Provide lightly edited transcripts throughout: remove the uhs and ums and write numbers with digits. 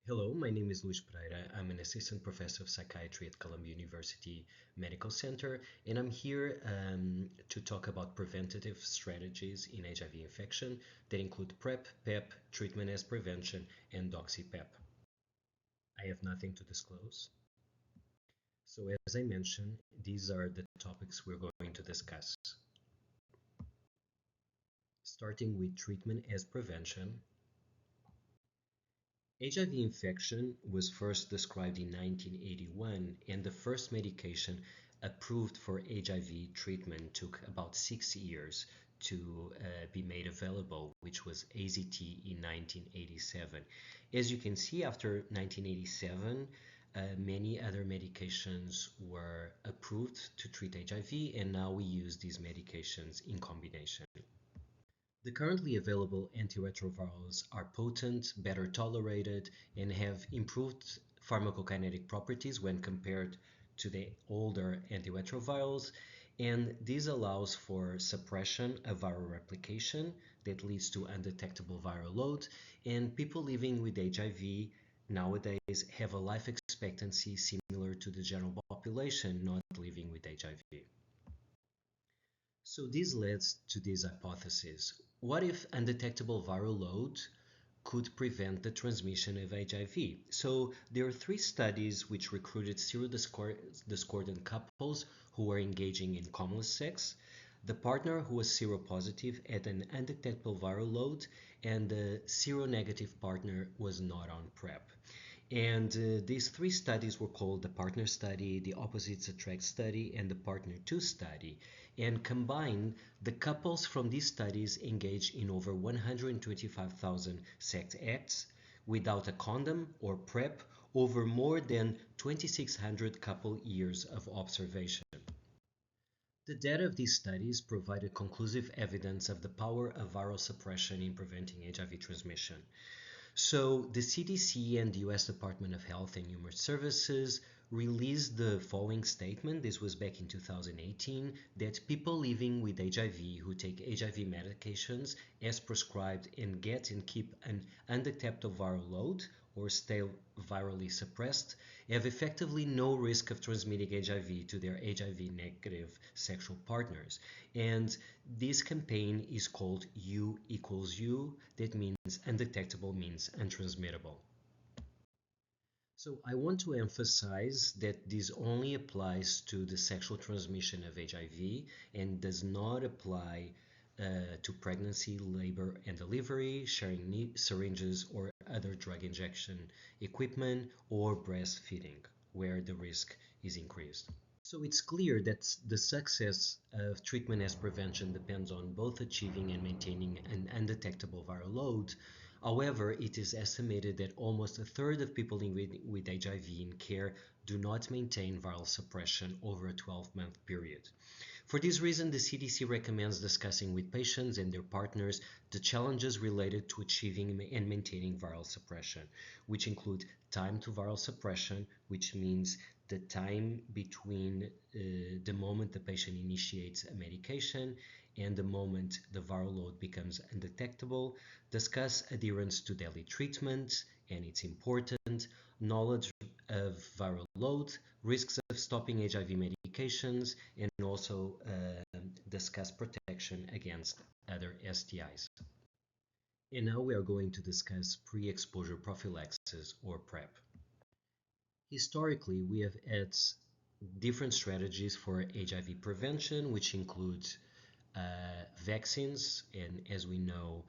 Hello, my name is Luis Pereira. I'm an assistant professor of psychiatry at Columbia University Medical Center, and I'm here to talk about preventative strategies in HIV infection that include PrEP, PEP, treatment as prevention, and doxy-PEP. I have nothing to disclose. So, as I mentioned, these are the topics we're going to discuss. Starting with treatment as prevention, HIV infection was first described in 1981, and the first medication approved for HIV treatment took about 6 years to be made available, which was AZT in 1987. As you can see, after 1987, many other medications were approved to treat HIV, and now we use these medications in combination. The currently available antiretrovirals are potent, better tolerated, and have improved pharmacokinetic properties when compared to the older antiretrovirals, and this allows for suppression of viral replication that leads to undetectable viral load, and people living with HIV nowadays have a life expectancy similar to the general population not living with HIV. So this leads to this hypothesis. What if undetectable viral load could prevent the transmission of HIV? So there are three studies which recruited serodiscordant couples who were engaging in common sex. The partner who was seropositive had an undetectable viral load, and the seronegative partner was not on PrEP. And these three studies were called the Partner Study, the Opposites Attract Study, and the Partner 2 Study. And combined, the couples from these studies engaged in over 125,000 sex acts without a condom or PrEP over more than 2,600 couple years of observation. The data of these studies provided conclusive evidence of the power of viral suppression in preventing HIV transmission. So the CDC and the US Department of Health and Human Services released the following statement. This was back in 2018, that people living with HIV who take HIV medications as prescribed and get and keep an undetectable viral load or stay virally suppressed have effectively no risk of transmitting HIV to their HIV negative sexual partners. And this campaign is called U equals U. That means undetectable means untransmittable. So I want to emphasize that this only applies to the sexual transmission of HIV and does not apply to pregnancy, labor and delivery, sharing syringes or other drug injection equipment, or breastfeeding, where the risk is increased. So it's clear that the success of treatment as prevention depends on both achieving and maintaining an undetectable viral load. However, it is estimated that almost a third of people with HIV in care do not maintain viral suppression over a 12-month period. For this reason, the CDC recommends discussing with patients and their partners the challenges related to achieving and maintaining viral suppression, which include time to viral suppression, which means the time between the moment the patient initiates a medication and the moment the viral load becomes undetectable, discuss adherence to daily treatment, and it's important, knowledge of viral load, risks of stopping HIV medications, and also discuss protection against other STIs. And now we are going to discuss pre-exposure prophylaxis or PrEP. Historically, we have had different strategies for HIV prevention, which include vaccines, and as we know,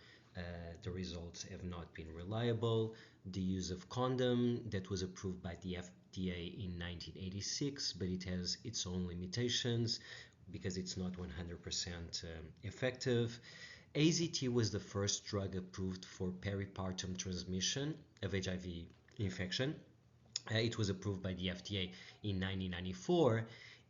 the results have not been reliable. The use of condom that was approved by the FDA in 1986, but it has its own limitations because it's not 100% effective. AZT was the first drug approved for peripartum transmission of HIV infection. It was approved by the FDA in 1994,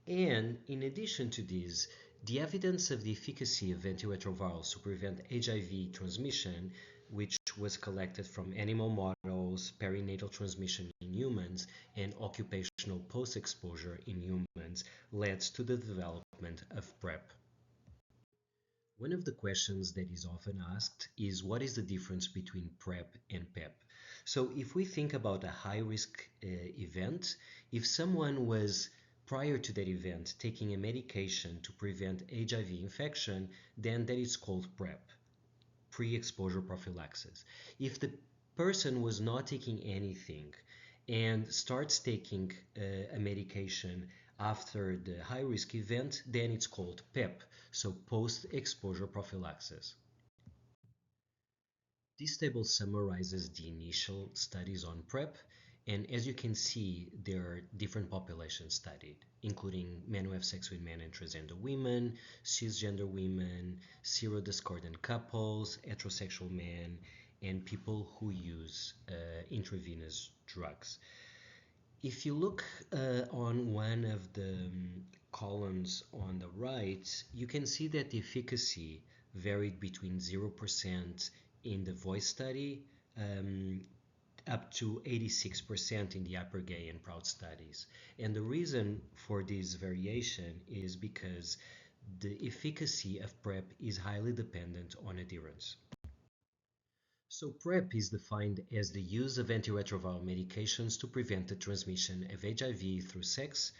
and in addition to this, the evidence of the efficacy of antiretrovirals to prevent HIV transmission, which was collected from animal models, perinatal transmission in humans, and occupational post-exposure in humans, led to the development of PrEP. One of the questions that is often asked is what is the difference between PrEP and PEP? So if we think about a high-risk event, if someone was prior to that event taking a medication to prevent HIV infection, then that is called PrEP, pre-exposure prophylaxis. If the person was not taking anything and starts taking a medication after the high-risk event, then it's called PEP, so post-exposure prophylaxis. This table summarizes the initial studies on PrEP, and as you can see, there are different populations studied, including men who have sex with men and transgender women, cisgender women, serodiscordant couples, heterosexual men, and people who use intravenous drugs. If you look on one of the columns on the right, you can see that the efficacy varied between 0% in the voice study up to 86% in the upper gay and proud studies. And the reason for this variation is because the efficacy of PrEP is highly dependent on adherence. So PrEP is defined as the use of antiretroviral medications to prevent the transmission of HIV through sex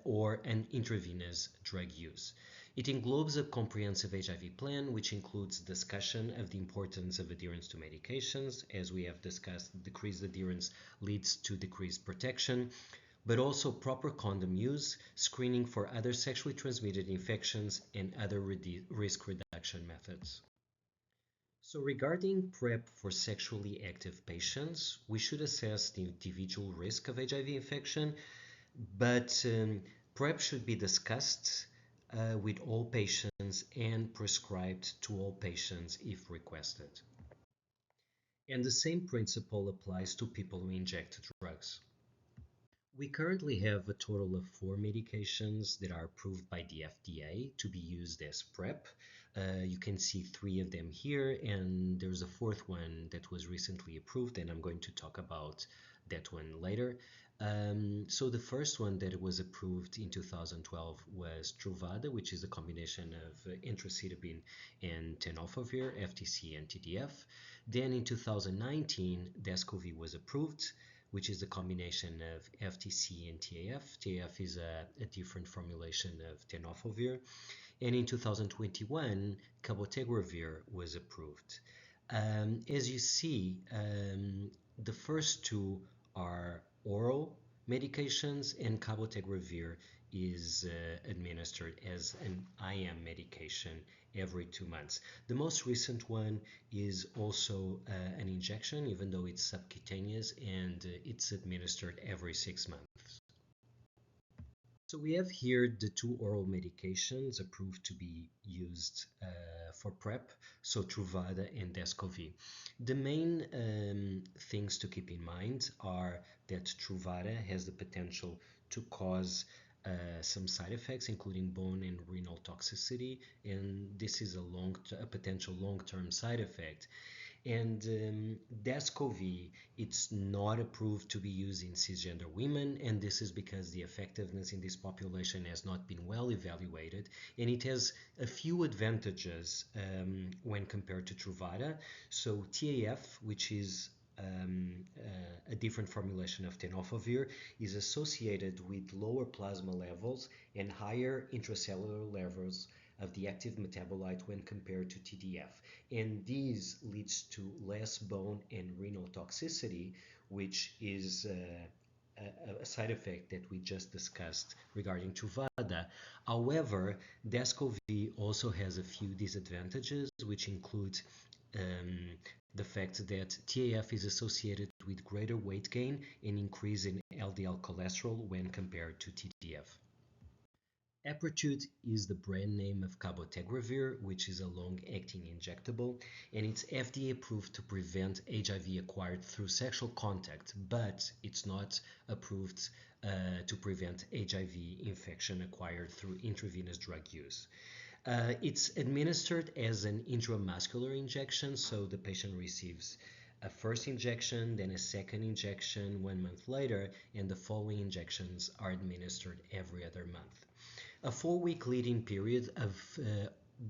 or an intravenous drug use. It englobes a comprehensive HIV plan, which includes discussion of the importance of adherence to medications. As we have discussed, decreased adherence leads to decreased protection, but also proper condom use, screening for other sexually transmitted infections, and other risk reduction methods. So regarding PrEP for sexually active patients, we should assess the individual risk of HIV infection, but PrEP should be discussed with all patients and prescribed to all patients if requested. And the same principle applies to people who inject drugs. We currently have a total of 4 medications that are approved by the FDA to be used as PrEP. You can see 3 of them here, and there's a 4th one that was recently approved, and I'm going to talk about that one later. So the first one that was approved in 2012 was Truvada, which is a combination of emtricitabine and tenofovir, FTC and TDF. Then in 2019, Descovy was approved, which is a combination of FTC and TAF. TAF is a different formulation of tenofovir. And in 2021, cabotegravir was approved. As you see, the first 2 are oral medications, and cabotegravir is administered as an IM medication every 2 months. The most recent one is also an injection, even though it's subcutaneous, and it's administered every 6 months. So we have here the 2 oral medications approved to be used for PrEP, so Truvada and Descovy. The main things to keep in mind are that Truvada has the potential to cause some side effects, including bone and renal toxicity, and this is a potential long-term side effect. And Descovy, it's not approved to be used in cisgender women, and this is because the effectiveness in this population has not been well evaluated, and it has a few advantages when compared to Truvada. So TAF, which is a different formulation of tenofovir, is associated with lower plasma levels and higher intracellular levels of the active metabolite when compared to TDF. And this leads to less bone and renal toxicity, which is a side effect that we just discussed regarding Truvada. However, Descovy also has a few disadvantages, which include the fact that TAF is associated with greater weight gain and increase in LDL cholesterol when compared to TDF. Apretude is the brand name of cabotegravir, which is a long-acting injectable, and it's FDA approved to prevent HIV acquired through sexual contact, but it's not approved to prevent HIV infection acquired through intravenous drug use. It's administered as an intramuscular injection, so the patient receives a first injection, then a second injection 1 month later, and the following injections are administered every other month. A 4-week lead-in period of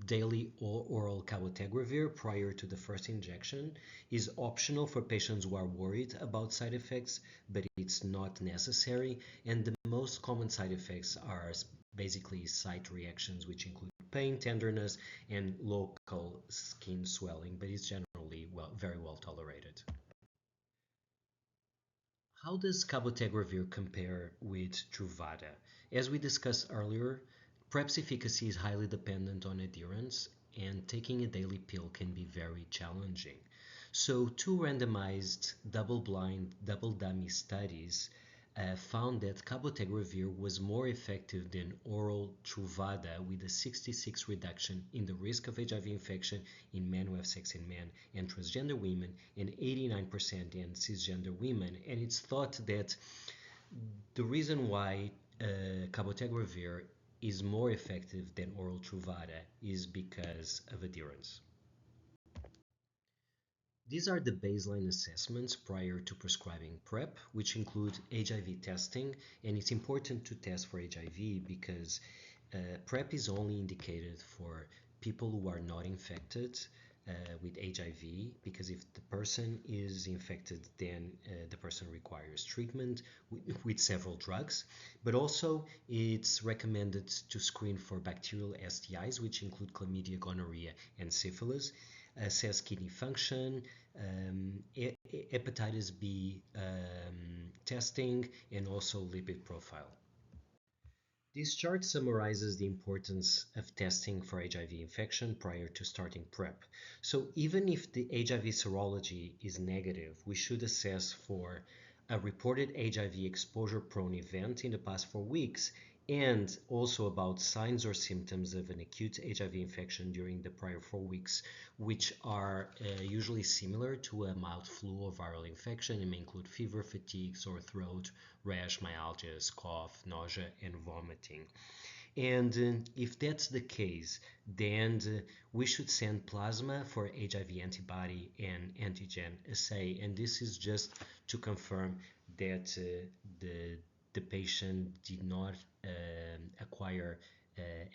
daily oral cabotegravir prior to the first injection is optional for patients who are worried about side effects, but it's not necessary. And the most common side effects are basically site reactions, which include pain, tenderness, and local skin swelling, but it's generally very well tolerated. How does cabotegravir compare with Truvada? As we discussed earlier, PrEP's efficacy is highly dependent on adherence, and taking a daily pill can be very challenging. So, two randomized, double-blind, double-dummy studies found that cabotegravir was more effective than oral Truvada, with a 66 reduction in the risk of HIV infection in men who have sex in men and transgender women, and 89% in cisgender women. And it's thought that the reason why cabotegravir is more effective than oral Truvada is because of adherence. These are the baseline assessments prior to prescribing PrEP, which include HIV testing, and it's important to test for HIV because PrEP is only indicated for people who are not infected with HIV, because if the person is infected, then the person requires treatment with several drugs. But also, it's recommended to screen for bacterial STIs, which include chlamydia, gonorrhea, and syphilis, assess kidney function, hepatitis B testing, and also lipid profile. This chart summarizes the importance of testing for HIV infection prior to starting PrEP. So even if the HIV serology is negative, we should assess for a reported HIV exposure-prone event in the past 4 weeks, and also about signs or symptoms of an acute HIV infection during the prior 4 weeks, which are usually similar to a mild flu or viral infection. It may include fever, fatigue, sore throat, rash, myalgias, cough, nausea, and vomiting. And if that's the case, then we should send plasma for HIV antibody and antigen assay. And this is just to confirm that the patient did not acquire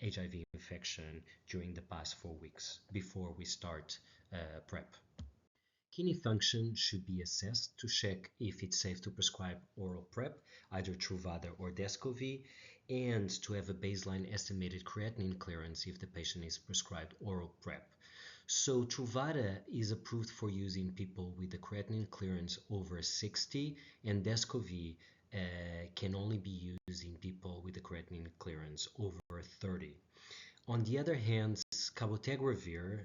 HIV infection during the past 4 weeks before we start PrEP. Kidney function should be assessed to check if it's safe to prescribe oral PrEP, either Truvada or Descovy, and to have a baseline estimated creatinine clearance if the patient is prescribed oral PrEP. So Truvada is approved for use in people with a creatinine clearance over 60, and Descovy can only be used in people with a creatinine clearance over 30. On the other hand, cabotegravir,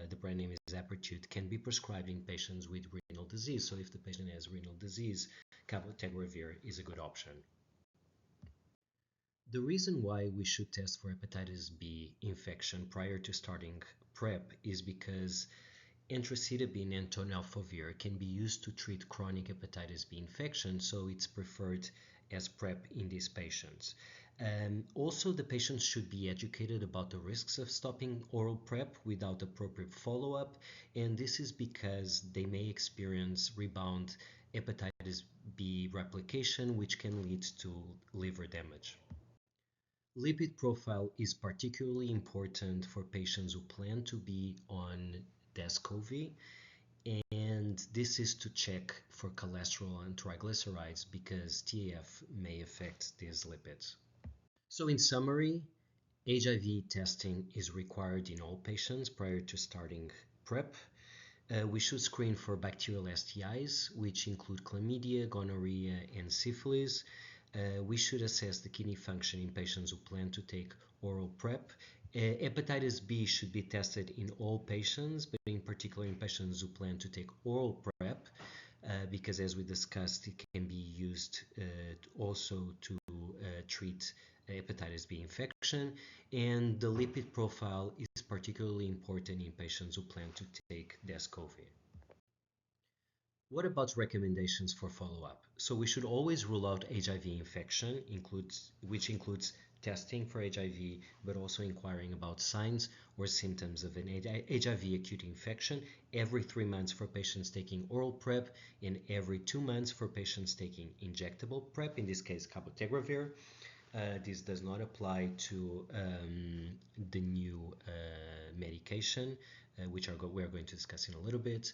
the brand name is Apertute, can be prescribed in patients with renal disease. So if the patient has renal disease, cabotegravir is a good option. The reason why we should test for hepatitis B infection prior to starting PrEP is because anthracidabine and tenofovir can be used to treat chronic hepatitis B infection, so it's preferred as PrEP in these patients. Also, the patients should be educated about the risks of stopping oral PrEP without appropriate follow-up, and this is because they may experience rebound hepatitis B replication, which can lead to liver damage. Lipid profile is particularly important for patients who plan to be on Descovy, and this is to check for cholesterol and triglycerides because TAF may affect these lipids. So in summary, HIV testing is required in all patients prior to starting PrEP. We should screen for bacterial STIs, which include chlamydia, gonorrhea, and syphilis. We should assess the kidney function in patients who plan to take oral PrEP. Hepatitis B should be tested in all patients, but in particular in patients who plan to take oral PrEP, because as we discussed, it can be used also to treat hepatitis B infection. And the lipid profile is particularly important in patients who plan to take Descovy. What about recommendations for follow-up? So we should always rule out HIV infection, which includes testing for HIV, but also inquiring about signs or symptoms of an HIV acute infection every 3 months for patients taking oral PrEP, and every 2 months for patients taking injectable PrEP, in this case cabotegravir. This does not apply to the new medication, which we're going to discuss in a little bit.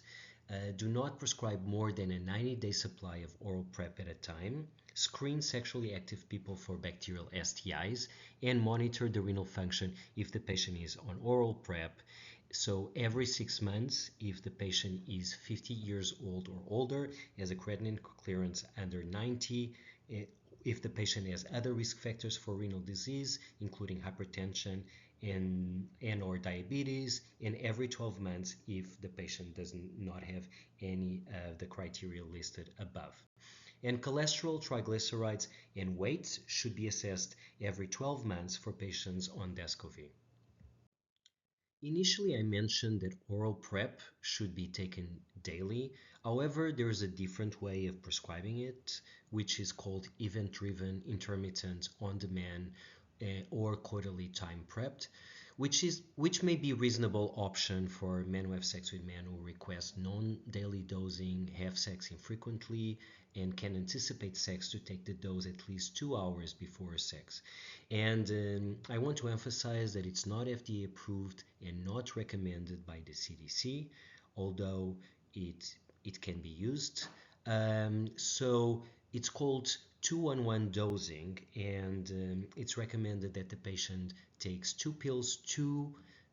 Do not prescribe more than a 90-day supply of oral PrEP at a time. Screen sexually active people for bacterial STIs and monitor the renal function if the patient is on oral PrEP. So every 6 months, if the patient is 50 years old or older, has a creatinine clearance under 90, if the patient has other risk factors for renal disease, including hypertension and or diabetes, and every 12 months if the patient does not have any of the criteria listed above. And cholesterol, triglycerides, and weight should be assessed every 12 months for patients on Descovy. Initially, I mentioned that oral PrEP should be taken daily. However, there is a different way of prescribing it, which is called event-driven, intermittent, on-demand, or quarterly time prepped, which may be a reasonable option for men who have sex with men who request non-daily dosing, have sex infrequently, and can anticipate sex to take the dose at least 2 hours before sex. And I want to emphasize that it's not FDA approved and not recommended by the CDC, although it can be used. So it's called 2-on-1 dosing, and it's recommended that the patient takes 2 pills 2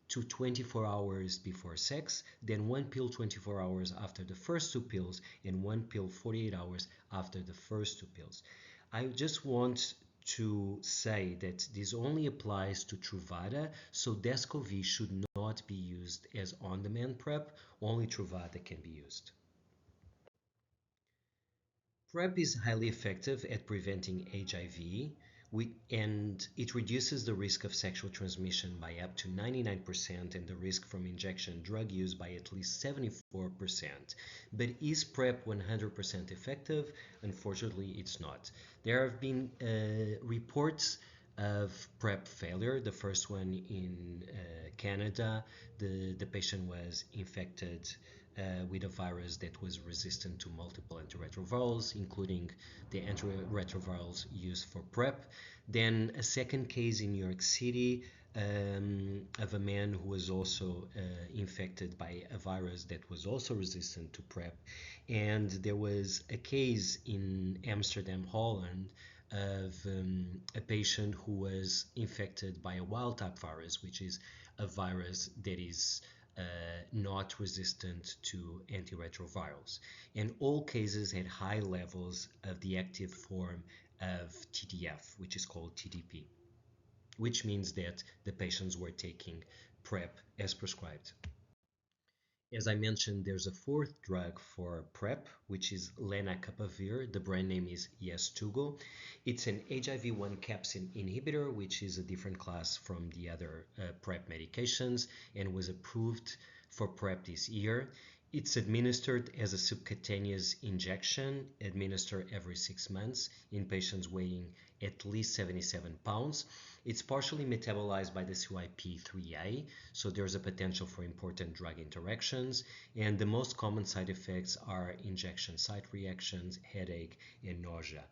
to 24 hours before sex, then 1 pill 24 hours after the first 2 pills, and 1 pill 48 hours after the first 2 pills. I just want to say that this only applies to Truvada, so Descovy should not be used as on-demand PrEP, only Truvada can be used. PrEP is highly effective at preventing HIV, and it reduces the risk of sexual transmission by up to 99% and the risk from injection drug use by at least 74%. But is PrEP 100% effective? Unfortunately, it's not. There have been reports of PrEP failure. The first one in Canada, the patient was infected with a virus that was resistant to multiple antiretrovirals, including the antiretrovirals used for PrEP. Then a second case in New York City of a man who was also infected by a virus that was also resistant to PrEP. And there was a case in Amsterdam, Holland, of a patient who was infected by a wild-type virus, which is a virus that is not resistant to antiretrovirals. And all cases had high levels of the active form of TDF, which is called TDP, which means that the patients were taking PrEP as prescribed. As I mentioned, there's a fourth drug for PrEP, which is lenacapavir. The brand name is Yeztugo. It's an HIV-1 capsid inhibitor, which is a different class from the other PrEP medications, and was approved for PrEP this year. It's administered as a subcutaneous injection, administered every 6 months in patients weighing at least 77 pounds. It's partially metabolized by the CYP3A, so there's a potential for important drug interactions, and the most common side effects are injection site reactions, headache, and nausea.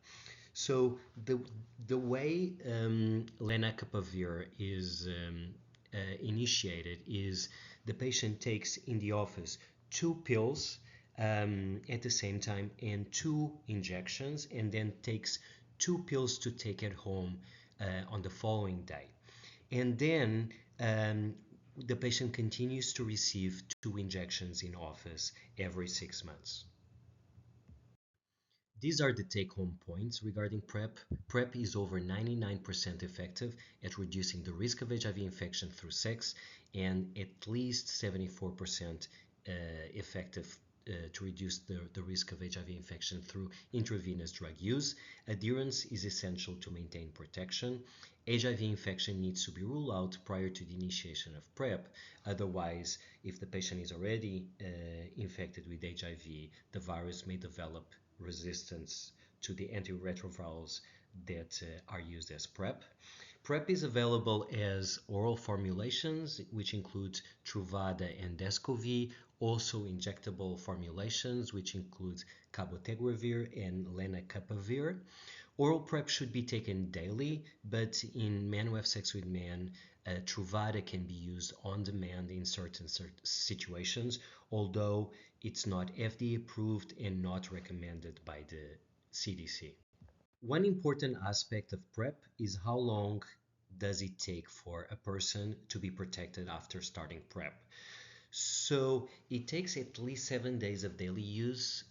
So the way lenacapavir is initiated is the patient takes in the office 2 pills at the same time and 2 injections, and then takes 2 pills to take at home on the following day. And then the patient continues to receive 2 injections in office every 6 months. These are the take-home points regarding PrEP. PrEP is over 99% effective at reducing the risk of HIV infection through sex, and at least 74% effective to reduce the risk of HIV infection through intravenous drug use. Adherence is essential to maintain protection. HIV infection needs to be ruled out prior to the initiation of PrEP. Otherwise, if the patient is already infected with HIV, the virus may develop resistance to the antiretrovirals that are used as PrEP. PrEP is available as oral formulations, which include Truvada and Descovy, also injectable formulations, which include cabotegravir and lenacapavir. Oral PrEP should be taken daily, but in men who have sex with men, Truvada can be used on demand in certain situations, although it's not FDA approved and not recommended by the CDC. One important aspect of PrEP is how long does it take for a person to be protected after starting PrEP. So it takes at least 7 days of daily use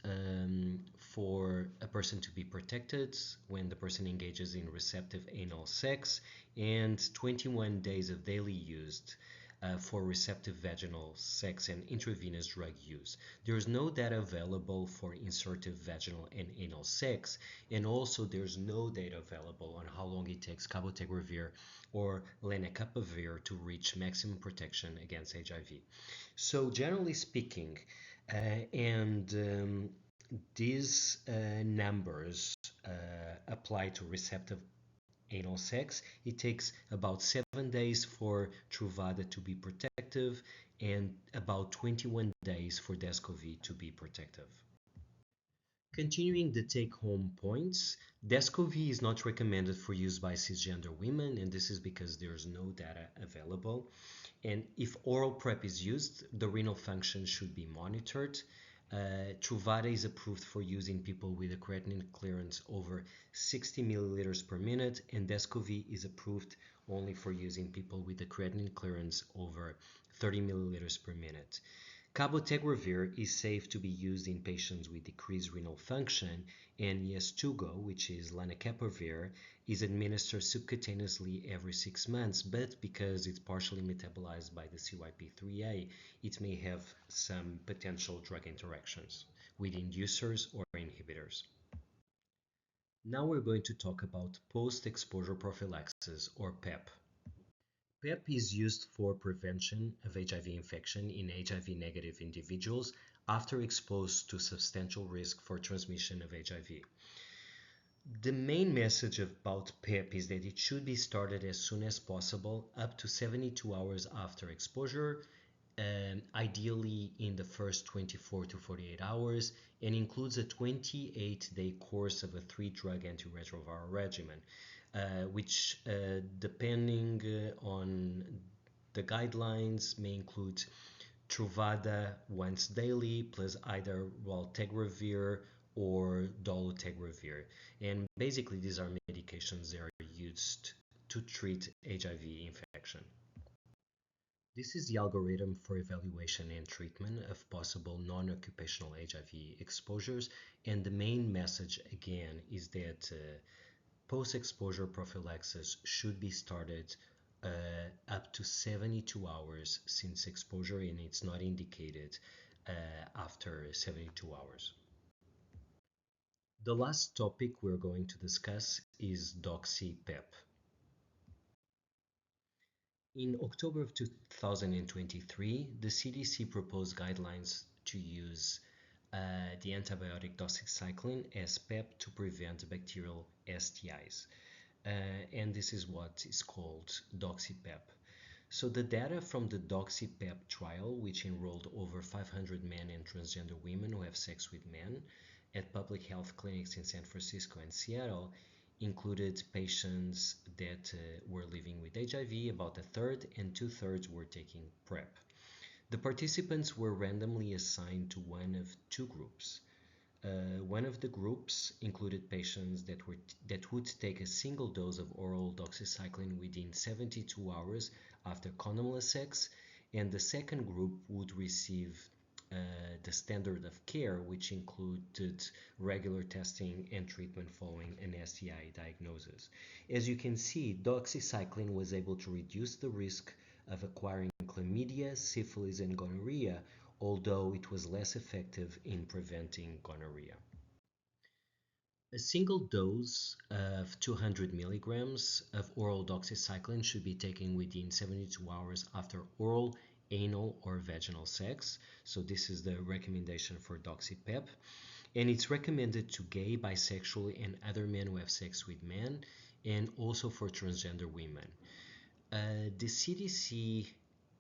for a person to be protected when the person engages in receptive anal sex, and 21 days of daily use for receptive vaginal sex and intravenous drug use. There's no data available for insertive vaginal and anal sex, and also there's no data available on how long it takes cabotegravir or lenacapavir to reach maximum protection against HIV. So generally speaking, and these numbers apply to receptive anal sex. It takes about 7 days for Truvada to be protective and about 21 days for Descovy to be protective. Continuing the take-home points, Descovy is not recommended for use by cisgender women, and this is because there is no data available. And if oral PrEP is used, the renal function should be monitored. Truvada is approved for use in people with a creatinine clearance over 60 milliliters per minute, and Descovy is approved only for use in people with a creatinine clearance over 30 milliliters per minute. Cabotegravir is safe to be used in patients with decreased renal function, and Yeztugo, which is lenacapavir, is administered subcutaneously every 6 months, but because it's partially metabolized by the CYP3A, it may have some potential drug interactions with inducers or inhibitors. Now we're going to talk about post-exposure prophylaxis, or PEP. PEP is used for prevention of HIV infection in HIV-negative individuals after exposed to substantial risk for transmission of HIV. The main message about PEP is that it should be started as soon as possible, up to 72 hours after exposure, ideally in the first 24 to 48 hours, and includes a 28-day course of a 3-drug antiretroviral regimen, which, depending on the guidelines, may include Truvada once daily plus either valtegravir or dolutegravir. And basically, these are medications that are used to treat HIV infection. This is the algorithm for evaluation and treatment of possible non-occupational HIV exposures, and the main message again is that post-exposure prophylaxis should be started up to 72 hours since exposure, and it's not indicated after 72 hours. The last topic we're going to discuss is doxy-PEP. In October of 2023, the CDC proposed guidelines to use the antibiotic doxycycline as PEP to prevent bacterial STIs. And this is what is called doxy-PEP. So the data from the doxy-PEP trial, which enrolled over 500 men and transgender women who have sex with men at public health clinics in San Francisco and Seattle, included patients that were living with HIV, about a third, and 2/3 were taking PrEP. The participants were randomly assigned to one of two groups. One of the groups included patients that would take a single dose of oral doxycycline within 72 hours after condomless sex, and the second group would receive the standard of care, which included regular testing and treatment following an STI diagnosis. As you can see, doxycycline was able to reduce the risk of acquiring chlamydia, syphilis, and gonorrhea, although it was less effective in preventing gonorrhea. A single dose of 200 milligrams of oral doxycycline should be taken within 72 hours after oral, anal, or vaginal sex. So this is the recommendation for doxy-PEP. And it's recommended to gay, bisexual, and other men who have sex with men, and also for transgender women. The CDC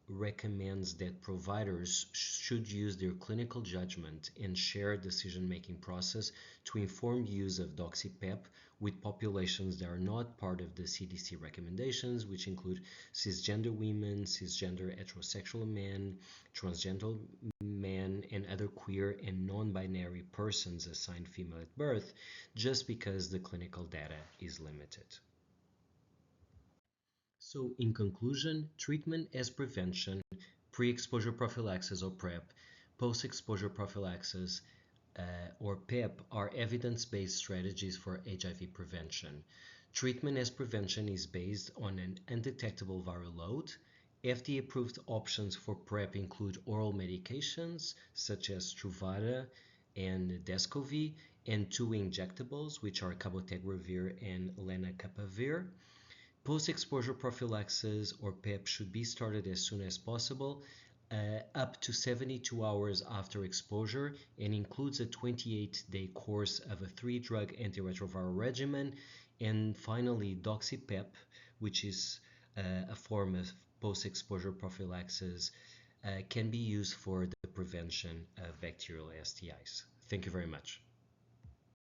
recommends that providers should use their clinical judgment and shared decision-making process to inform use of doxy-PEP with populations that are not part of the CDC recommendations, which include cisgender women, cisgender heterosexual men, transgender men, and other queer and non-binary persons assigned female at birth, just because the clinical data is limited. So, in conclusion, treatment as prevention, pre-exposure prophylaxis or PrEP, post-exposure prophylaxis or PEP are evidence-based strategies for HIV prevention. Treatment as prevention is based on an undetectable viral load. FDA-approved options for PrEP include oral medications such as Truvada and Descovy, and two injectables, which are cabotegravir and lenacapavir. Post-exposure prophylaxis or PEP should be started as soon as possible, up to 72 hours after exposure, and includes a 28-day course of a 3-drug antiretroviral regimen. And finally, doxy-PEP, which is a form of post-exposure prophylaxis, can be used for the prevention of bacterial STIs. Thank you very much.